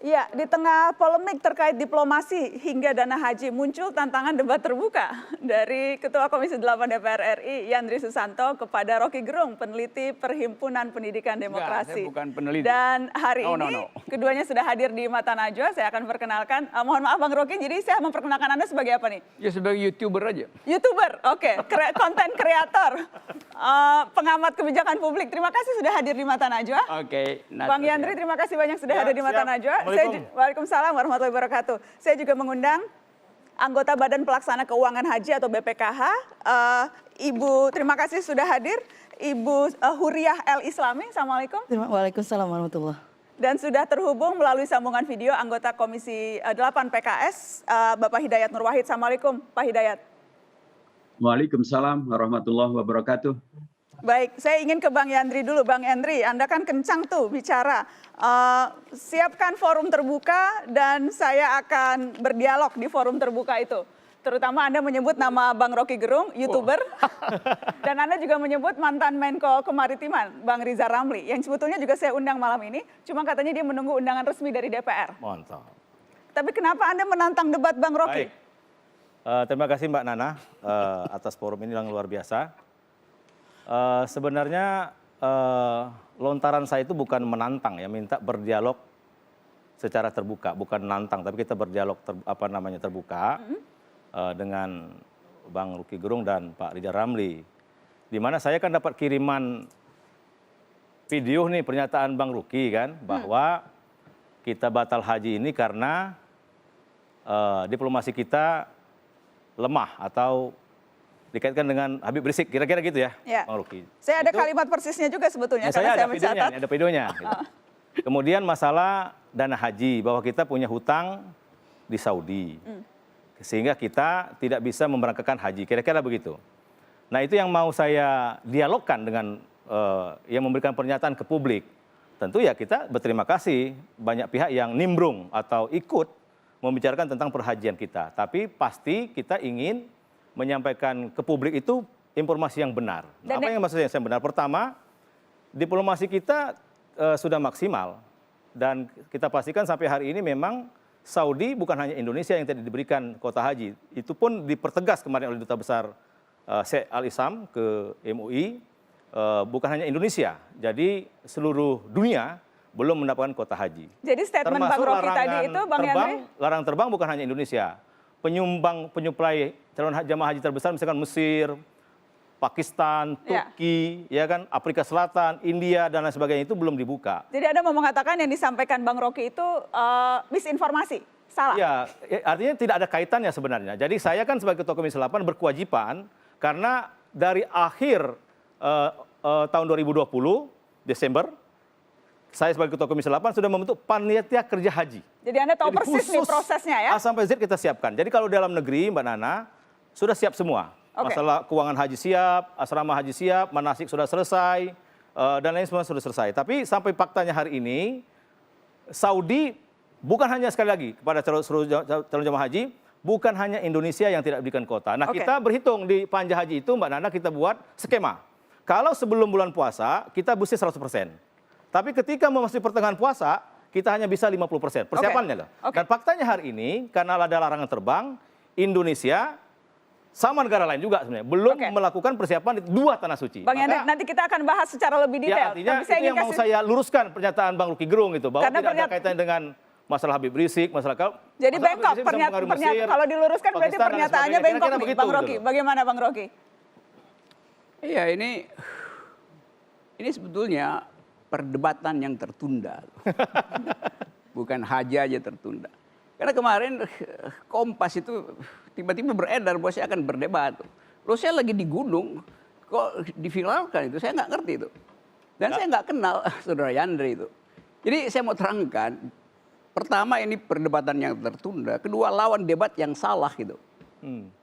Ya, di tengah polemik terkait diplomasi hingga dana haji, muncul tantangan debat terbuka dari Ketua Komisi 8 DPR RI, Yandri Susanto, kepada Rocky Gerung, peneliti Perhimpunan Pendidikan Demokrasi. Saya bukan peneliti. Dan hari ini keduanya sudah hadir di Mata Najwa. Saya akan perkenalkan, mohon maaf Bang Rocky, jadi saya memperkenalkan Anda sebagai apa nih? Ya sebagai YouTuber aja. YouTuber, oke. Konten kreator, pengamat kebijakan publik. Terima kasih sudah hadir di Mata Najwa. Oke. Bang Yandri, terima kasih banyak sudah hadir di Mata Najwa. Waalaikumsalam warahmatullahi wabarakatuh. Saya juga mengundang anggota Badan Pelaksana Keuangan Haji atau BPKH, Ibu, terima kasih sudah hadir, Ibu Huriah El Islami. Assalamualaikum. Waalaikumsalam warahmatullahi. Dan sudah terhubung melalui sambungan video anggota Komisi 8 PKS, Bapak Hidayat Nur Wahid. Assalamualaikum, Pak Hidayat. Waalaikumsalam warahmatullahi wabarakatuh. Baik, saya ingin ke Bang Yandri dulu. Bang Yandri, Anda kan kencang tuh bicara. Siapkan forum terbuka dan saya akan berdialog di forum terbuka itu. Terutama Anda menyebut nama Bang Rocky Gerung, YouTuber. Dan Anda juga menyebut mantan Menko Kemaritiman, Bang Rizal Ramli. Yang sebetulnya juga saya undang malam ini, cuma katanya dia menunggu undangan resmi dari DPR. Mantap. Tapi kenapa Anda menantang debat Bang Rocky? Baik. Terima kasih Mbak Nana atas forum ini yang luar biasa. Sebenarnya lontaran saya itu bukan menantang ya, minta berdialog secara terbuka, bukan menantang, tapi kita berdialog terbuka dengan Bang Rocky Gerung dan Pak Rizal Ramli. Di mana saya kan dapat kiriman video nih pernyataan Bang Rocky kan bahwa kita batal haji ini karena diplomasi kita lemah atau dikaitkan dengan Habib Rizik, kira-kira gitu ya, Bang Rocky. Saya ada kalimat persisnya juga sebetulnya, ya, karena saya mencatat. Ada videonya. Gitu. Kemudian masalah dana haji, bahwa kita punya hutang di Saudi. Sehingga kita tidak bisa memberangkatkan haji, kira-kira begitu. Nah itu yang mau saya dialogkan dengan yang memberikan pernyataan ke publik. Tentu ya kita berterima kasih banyak pihak yang nimbrung atau ikut membicarakan tentang perhajian kita. Tapi pasti kita ingin menyampaikan ke publik itu informasi yang benar. Nah, apa yang maksudnya yang benar? Pertama, diplomasi kita sudah maksimal. Dan kita pastikan sampai hari ini memang Saudi bukan hanya Indonesia yang tidak diberikan kuota haji. Itu pun dipertegas kemarin oleh Duta Besar Sheikh Al-Isam ke MUI. Bukan hanya Indonesia, jadi seluruh dunia belum mendapatkan kuota haji. Jadi statement Bang Rocky tadi itu, Bang Yandri? Larangan terbang bukan hanya Indonesia. Penyuplai calon jamaah haji terbesar misalkan Mesir, Pakistan, Turki, ya kan, Afrika Selatan, India dan lain sebagainya itu belum dibuka. Jadi Anda mau mengatakan yang disampaikan Bang Rocky itu misinformasi, salah? Ya, artinya tidak ada kaitannya sebenarnya. Jadi saya kan sebagai Ketua Komisi 8 berkewajiban karena dari akhir tahun 2020 Desember saya sebagai Ketua Komisi 8 sudah membentuk panitia kerja haji. Jadi Anda tahu persis nih prosesnya ya? A sampai Z kita siapkan. Jadi kalau dalam negeri Mbak Nana sudah siap semua. Masalah keuangan haji siap, asrama haji siap, manasik sudah selesai, dan lain semua sudah selesai. Tapi sampai faktanya hari ini Saudi bukan hanya sekali lagi kepada calon jamaah haji, bukan hanya Indonesia yang tidak diberikan kuota. Nah kita berhitung di panja haji itu Mbak Nana kita buat skema. Kalau sebelum bulan puasa kita mesti 100%. Tapi ketika memasuki pertengahan puasa, kita hanya bisa 50%. Persiapannya loh. Dan faktanya hari ini, karena ada larangan terbang, Indonesia sama negara lain juga sebenarnya belum melakukan persiapan di dua tanah suci. Bang Yandri, nanti kita akan bahas secara lebih detail. Ya, artinya tapi itu yang mau saya luruskan pernyataan Bang Rocky Gerung itu, bahwa tidak ada kaitannya dengan masalah Habib Rizik, masalah jadi bengkok, kalau diluruskan berarti pernyataannya bengkok nih, Bang Rocky. Bagaimana Bang Rocky? Iya, ini sebetulnya perdebatan yang tertunda. Bukan haji aja tertunda. Karena kemarin Kompas itu tiba-tiba beredar bahwa saya akan berdebat. Loh saya lagi di gunung, kok diviralkan itu, saya nggak ngerti itu. Dan saya nggak kenal Saudara Yandri itu. Jadi saya mau terangkan, pertama ini perdebatan yang tertunda, kedua lawan debat yang salah gitu.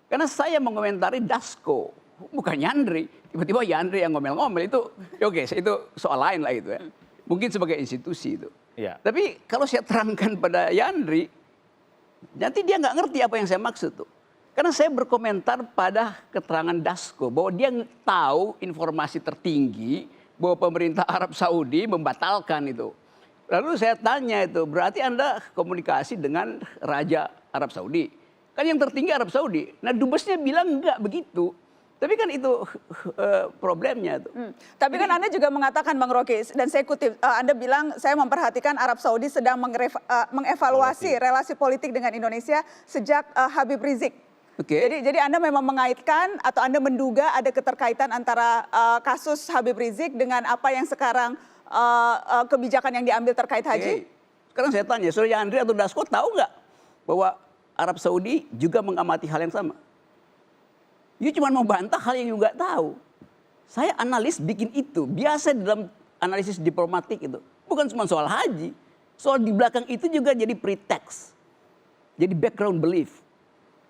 Karena saya mengomentari Dasko, bukan Yandri. Tiba-tiba Yandri yang ngomel-ngomel itu, oke, itu soal lain lah itu ya. Mungkin sebagai institusi itu. Tapi kalau saya terangkan pada Yandri, nanti dia nggak ngerti apa yang saya maksud tuh. Karena saya berkomentar pada keterangan Dasko, bahwa dia tahu informasi tertinggi bahwa pemerintah Arab Saudi membatalkan itu. Lalu saya tanya itu, berarti Anda komunikasi dengan Raja Arab Saudi? Kan yang tertinggi Arab Saudi. Nah dubesnya bilang enggak begitu. Tapi kan itu problemnya tuh. Tapi kan Anda juga mengatakan Bang Rocky, dan saya kutip, Anda bilang saya memperhatikan Arab Saudi sedang mengevaluasi relasi politik dengan Indonesia sejak Habib Rizik. Oke. Jadi Anda memang mengaitkan atau Anda menduga ada keterkaitan antara kasus Habib Rizik dengan apa yang sekarang kebijakan yang diambil terkait haji? Sekarang saya tanya, Saudara Yandri atau Dasko tahu nggak bahwa Arab Saudi juga mengamati hal yang sama? You cuma mau bantah hal yang you nggak tahu. Saya analis bikin itu, biasa dalam analisis diplomatik itu. Bukan cuma soal haji, soal di belakang itu juga jadi pretext. Jadi background belief.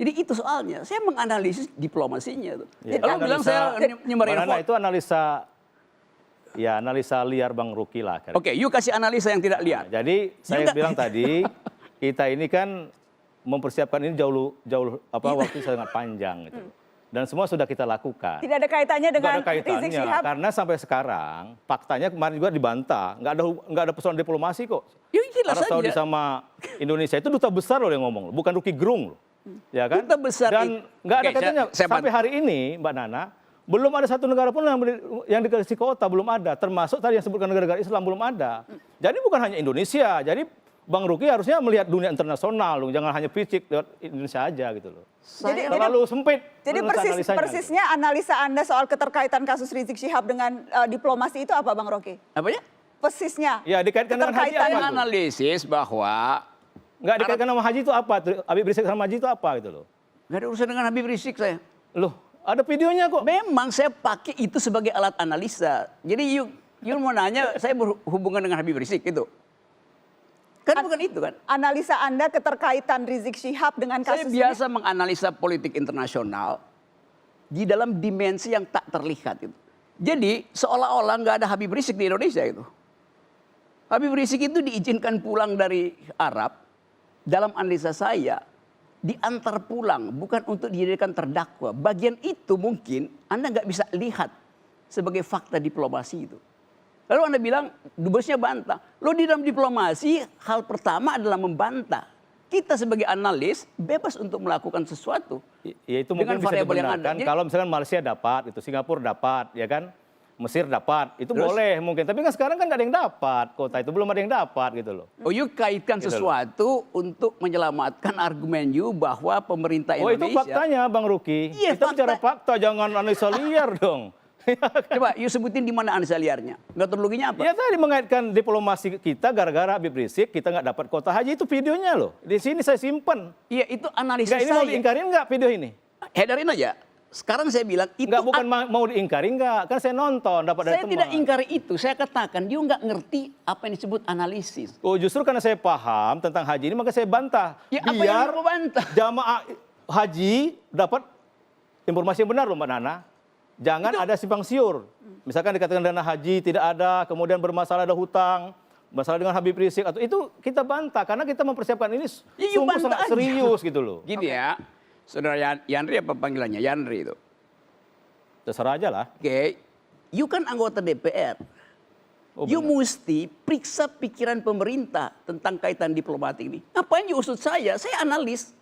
Jadi itu soalnya, saya menganalisis diplomasinya. Ya, Kalau bilang saya nyemarahin Mbak Nana, itu analisa liar Bang Rocky lah. Oke, you kasih analisa yang tidak liar. Jadi saya bilang tadi, kita ini kan mempersiapkan ini jauh waktu sangat panjang gitu. Dan semua sudah kita lakukan. Tidak ada kaitannya dengan Rizik Syihab? Karena sampai sekarang faktanya kemarin juga dibantah, nggak ada persoalan diplomasi kok. Ya, jelas Arab Saudi saja. sama Indonesia itu duta besar loh yang ngomong, bukan Rocky Gerung loh. Ya kan? Duta besar Dan nggak ada Oke, kaitannya saya sampai hari ini Mbak Nana, belum ada satu negara pun yang dikasih kuota, belum ada. Termasuk tadi yang sebutkan negara-negara Islam belum ada. Jadi bukan hanya Indonesia, jadi Bang Rocky harusnya melihat dunia internasional, loh. Jangan hanya fisik lewat Indonesia aja gitu loh. Terlalu sempit. Jadi persisnya analisa Anda soal keterkaitan kasus Rizik Syihab dengan diplomasi itu apa Bang Rocky? Apanya? Persisnya. Ya dikaitkan dengan haji apa tuh? Analisis bahwa Nggak dikaitkan sama haji itu apa? Habib Rizik sama haji itu apa gitu loh? nggak ada urusan dengan Habib Rizik saya. Loh, ada videonya kok. Memang saya pakai itu sebagai alat analisa. Jadi you mau nanya saya berhubungan dengan Habib Rizik itu. Kan bukan itu kan. Analisa Anda keterkaitan Rizik Syihab dengan Saya kasus biasa menganalisa politik internasional di dalam dimensi yang tak terlihat itu. Jadi seolah-olah nggak ada Habib Rizik di Indonesia itu. Habib Rizik itu diizinkan pulang dari Arab, dalam analisa saya diantar pulang bukan untuk dijadikan terdakwa. Bagian itu mungkin Anda nggak bisa lihat sebagai fakta diplomasi itu. Lalu Anda bilang dubesnya bantah. Lo di dalam diplomasi hal pertama adalah membantah. Kita sebagai analis bebas untuk melakukan sesuatu. Ya itu mungkin dengan bisa variabel yang dibenarkan. ada. Kalau misalkan Malaysia dapat, itu Singapura dapat, ya kan? Mesir dapat, itu Terus? boleh mungkin. Tapi kan sekarang kan nggak ada yang dapat kota itu, belum ada yang dapat gitu loh. Oh, you kaitkan Gitu sesuatu untuk menyelamatkan argumen you bahwa pemerintah Oh itu Indonesia. faktanya Bang Rocky. Iya, Kita bicara fakta, jangan analisa liar dong. Coba you sebutin di mana analisa liarnya. Metodologinya apa? Ya tadi mengaitkan diplomasi kita gara-gara Habib Rizik kita nggak dapat kota haji, itu videonya loh. Di sini saya simpen. Iya, itu analisis Nggak, ini mau saya. diingkarin nggak video ini? Hedarin aja. Sekarang saya bilang itu Nggak, bukan mau diingkarin nggak? Kan saya nonton, dapat dari saya teman. tidak ingkari itu. Saya katakan dia nggak ngerti apa yang disebut analisis. Oh justru karena saya paham tentang haji ini maka saya bantah. Ya, apa yang Biar mau bantah? jamaah haji dapat informasi yang benar loh Mbak Nana. Jangan ada simpang siur. Misalkan dikatakan dana haji tidak ada, kemudian bermasalah ada hutang, masalah dengan Habib Rizik, atau itu kita bantah karena kita mempersiapkan ini Ya, sungguh bantah sangat aja. serius gitu loh. Gini ya, Saudara Yandri apa panggilannya? Yandri itu. Terserah aja lah. Oke, you kan anggota DPR. Oh, You benar. mesti periksa pikiran pemerintah tentang kaitan diplomatik ini. Ngapain you usut saya? Saya analis.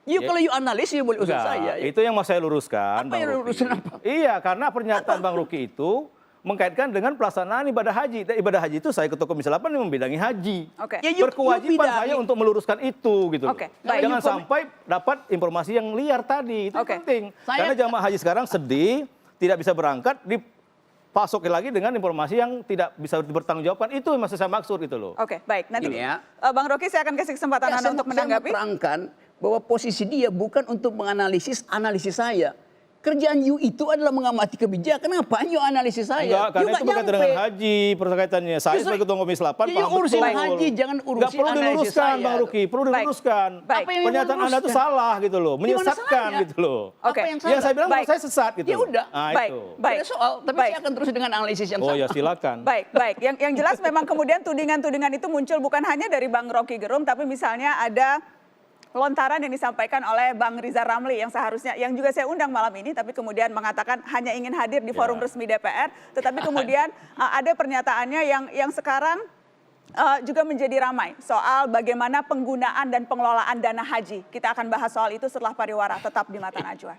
You Ya. kalau you analis you boleh usut Enggak, saya. itu yang mau saya luruskan. Apa Bang yang Rocky. lurusin apa? Iya, karena pernyataan Bang Rocky itu mengkaitkan dengan pelaksanaan ibadah haji. Dan ibadah haji itu saya ketua Komisi 8 yang membidangi haji. Oke. Ya, you Berkewajiban bidangi. saya untuk meluruskan itu gitu loh. Oke, baik. Jangan sampai dapat informasi yang liar tadi. Itu Oke. penting. Saya- Karena jamaah haji sekarang sedih, tidak bisa berangkat, dipasokin lagi dengan informasi yang tidak bisa bertanggungjawabkan. Itu yang masih saya maksud gitu loh. Oke, baik. Nanti Gini ya. Bang Rocky saya akan kasih kesempatan Anda untuk menanggapi. Saya menerangkan bahwa posisi dia bukan untuk menganalisis analisis saya. Kerjaan you itu adalah mengamati kebijakan. Ngapain you analisis saya? Enggak, karena You itu berkaitan dengan haji, perkaitannya. Saya Justru- sebagai ketua Komisi 8 Ya, paham urusin betul. haji, jangan urusin Nggak perlu analisis diluruskan, saya. Bang Rocky. Perlu Baik. diluruskan. Baik. Apa yang mau Pernyataan Anda itu diluruskan? salah gitu loh. Menyesatkan saya? gitu loh. Oke. Apa yang Yang saya bilang Baik. saya sesat gitu. Ya udah. Nah, Baik. itu. Baik. Ada soal, tapi Baik. saya akan terus dengan analisis yang Oh sama. ya silakan. Baik, baik. Yang jelas memang kemudian tudingan-tudingan itu muncul bukan hanya dari Bang Rocky Gerung, tapi misalnya ada lontaran yang disampaikan oleh Bang Riza Ramli yang seharusnya, yang juga saya undang malam ini, tapi kemudian mengatakan hanya ingin hadir di forum resmi DPR, tetapi kemudian ada pernyataannya yang sekarang juga menjadi ramai soal bagaimana penggunaan dan pengelolaan dana haji. Kita akan bahas soal itu setelah pariwara, tetap di Mata Najwa.